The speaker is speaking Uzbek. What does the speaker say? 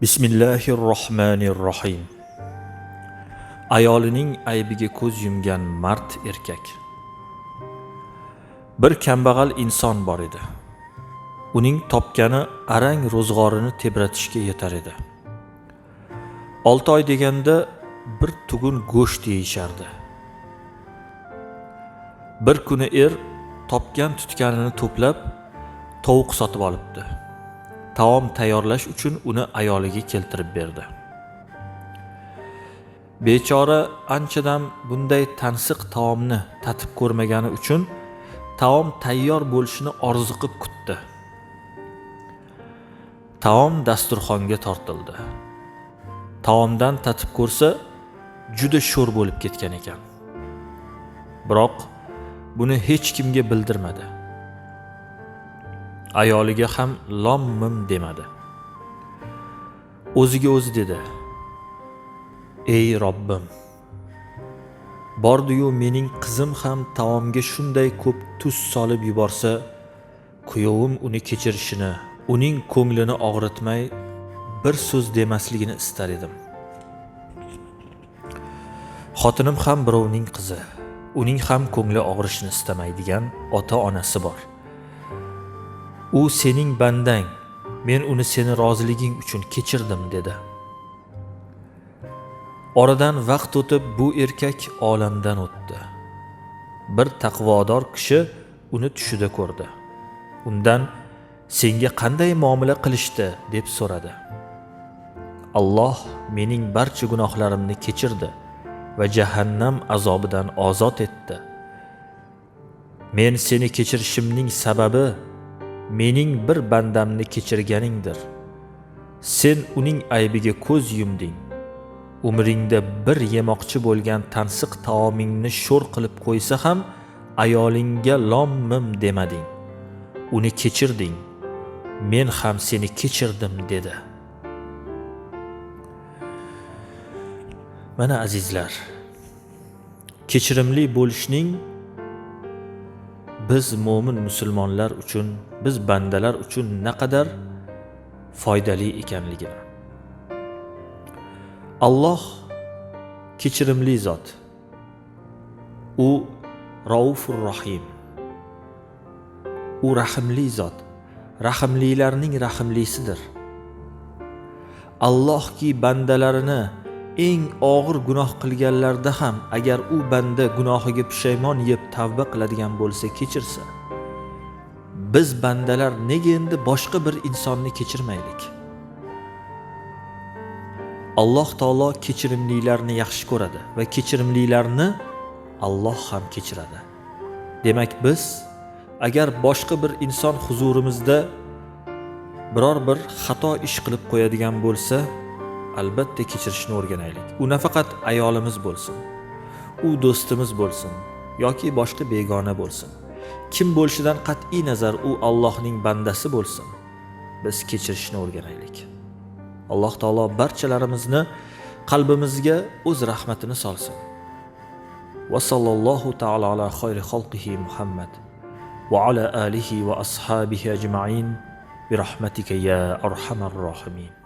Bismillahirrohmanirrohim. Ayolining aybiga ko'z yumgan mard erkak. Bir kambag'al inson bor edi. Uning topgani arang ro'zg'orini tebratishga yetar edi. 6 oy deganda bir tugun go'sht yeyishardi. Bir kuni topgan tutganini to'plab tovuq sotib olibdi. Taom tayyorlash uchun uni ayoliga keltirib berdi. Bechora anchadan bunday tansiq taomni tatib ko'rmagani uchun taom tayyor bo'lishini orziqib kutdi. Taom dasturxonga tortildi. Taomdan tatib ko'rsa, juda sho'r bo'lib ketgan ekan. Biroq buni hech kimga bildirmadi. Ayoliga ham lom-mim demadi. O'ziga o'zi dedi: "Ey Robbim, bordi-yu mening qizim ham taomga shunday ko'p tuz solib yuborsa, kuyovim uni kechirishini, uning ko'nglini og'ritmay bir so'z demasligini istar edim. Xotinim ham birovning qizi, uning ham ko'ngli og'rishini istamaydigan ota-onasi bor. U sening bandang, men uni seni roziliging uchun kechirdim" dedi. Oradan vaqt o'tib bu erkak olamdan o'tdi. Bir taqvodor kishi uni tushida ko'rdi. Undan "Senga qanday muomala qilishdi?" deb so'radi. "Alloh mening barcha gunohlarimni kechirdi va jahannam azobidan ozod etdi. Men seni kechirishimning sababi mening bir bandamni kechirganingdir. Sen uning aybiga ko'z yumding. Umringda bir yemoqchi bo'lgan tansiq taomingni sho'r qilib qo'ysa ham ayolingga lom-mim demading. Uni kechirding. Men ham seni kechirdim" dedi. Mana azizlar, kechirimli bo'lishning biz mo'min musulmonlar uchun, biz bandalar uchun naqadar foydali ekanligini. Alloh kechirimli zot. U Raufur Rahim. U rahimli zot. Rahimlilarning rahimlisidir. Allohki bandalarini eng og'ir gunoh qilganlarda ham agar u banda gunohiga pushaymon yeb tavba qiladigan bo'lsa kechirsa, biz bandalar nega endi boshqa bir insonni kechirmaylik? Alloh taolo kechirimlilarni yaxshi ko'radi va kechirimlilarni Alloh ham kechiradi. Demak biz agar boshqa bir inson huzurimizda biror bir xato ish qilib qo'yadigan bo'lsa, albatta kechirishni o'rganaylik. U nafaqat ayolimiz bo'lsin, u do'stimiz bo'lsin yoki boshqa begona bo'lsin. Kim bo'lishidan qat'iy nazar u Allohning bandasi bo'lsin. Biz kechirishni o'rganaylik. Alloh taolo barchalarimizni qalbimizga o'z rahmatini solsin. Va sallallohu ta'ala ala xayri xalqihi Muhammad va ala alihi va ashabihi ajma'in bi rahmatika ya arhamar rohimin.